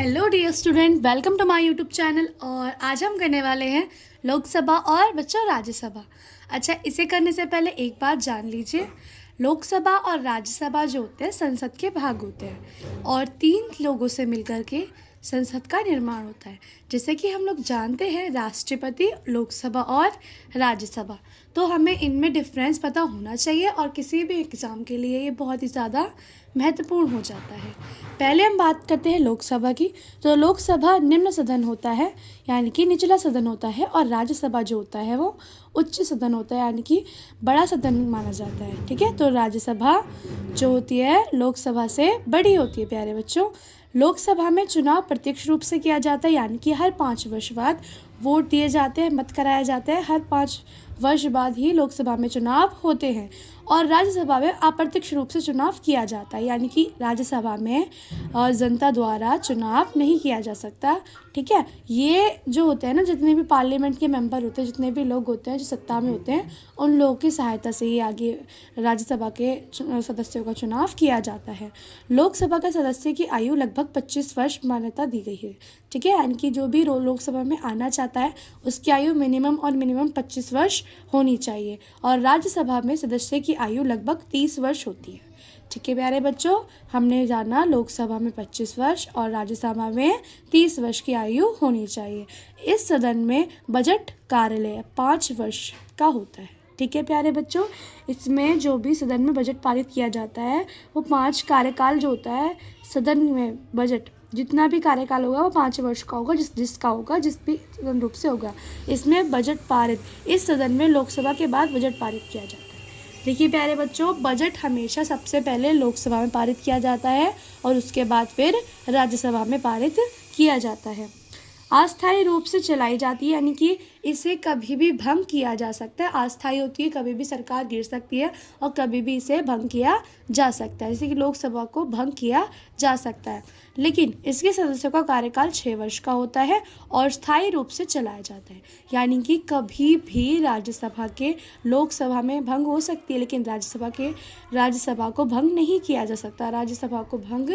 Hello dear student, welcome to my YouTube channel. और आज हम करने वाले हैं लोकसभा और बच्चों राज्यसभा। अच्छा, इसे करने से पहले एक बात जान लीजिए। लोकसभा और राज्यसभा जो होते हैं संसद के भाग होते हैं और 3 लोगों से मिलकर के संसद का निर्माण होता है। जैसे कि हम लोग जानते हैं राष्ट्रपति, लोकसभा और राज्यसभा, तो हमें इनमें डिफरेंस पता होना चाहिए और किसी भी एग्ज़ाम के लिए ये बहुत ही ज़्यादा महत्वपूर्ण हो जाता है। पहले हम बात करते हैं लोकसभा की। तो लोकसभा निम्न सदन होता है, यानी कि निचला सदन होता है, और राज्यसभा जो होता है वो उच्च सदन होता है, यानी कि बड़ा सदन माना जाता है। ठीक है, तो राज्यसभा जो होती है लोकसभा से बड़ी होती है। प्यारे बच्चों, लोकसभा में चुनाव प्रत्यक्ष रूप से किया जाता है, यानी कि हर 5 वर्ष बाद वोट दिए जाते हैं, मत कराया जाता है। हर 5 वर्ष बाद ही लोकसभा में चुनाव होते हैं। और राज्यसभा में अप्रत्यक्ष रूप से चुनाव किया जाता है, यानी कि राज्यसभा में जनता द्वारा चुनाव नहीं किया जा सकता। ठीक है, ये जो होते हैं ना, जितने भी पार्लियामेंट के मेंबर होते हैं, जितने भी लोग होते हैं जो सत्ता में होते हैं, उन लोगों की सहायता से ही आगे राज्यसभा के सदस्यों का चुनाव किया जाता है। लोकसभा के सदस्य की आयु लगभग 25 वर्ष मान्यता दी गई है। ठीक है, यानी कि जो भी लोकसभा में आना चाहता है उसकी आयु मिनिमम 25 वर्ष होनी चाहिए। और राज्यसभा में सदस्य की आयु लगभग 30 वर्ष होती है। ठीक है प्यारे बच्चों, हमने जाना लोकसभा में 25 वर्ष और राज्यसभा में 30 वर्ष की आयु होनी चाहिए। इस सदन में बजट कार्यालय 5 वर्ष का होता है। ठीक है प्यारे बच्चों, इसमें जो भी सदन में बजट पारित किया जाता है वो 5 कार्यकाल जो होता है सदन में, बजट जितना भी कार्यकाल होगा वो 5 वर्ष का होगा, जिस भी सदन रूप से होगा। इसमें बजट पारित, इस सदन में लोकसभा के बाद बजट पारित किया जाता है। देखिए प्यारे बच्चों, बजट हमेशा सबसे पहले लोकसभा में पारित किया जाता है और उसके बाद फिर राज्यसभा में पारित किया जाता है। अस्थायी रूप से चलाई जाती है, यानी कि इसे कभी भी भंग किया जा सकता है। अस्थायी होती है, कभी भी सरकार गिर सकती है और कभी भी इसे भंग किया जा सकता है। जैसे कि लोकसभा को भंग किया जा सकता है, लेकिन इसके सदस्यों का कार्यकाल 6 वर्ष का होता है और स्थायी रूप से चलाया जाता है। यानी कि कभी भी राज्यसभा के लोकसभा में भंग हो सकती है, लेकिन राज्यसभा को भंग नहीं किया जा सकता। राज्यसभा को भंग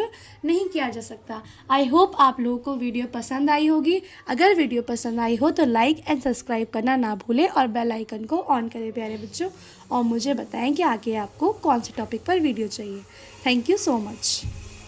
नहीं किया जा सकता। आई होप आप लोगों को वीडियो पसंद आई होगी। अगर वीडियो पसंद आई हो तो लाइक एंड सब्सक्राइब करना ना भूलें और बेल आइकन को ऑन करें प्यारे बच्चों, और मुझे बताएं कि आगे आपको कौन से टॉपिक पर वीडियो चाहिए। Thank you so much.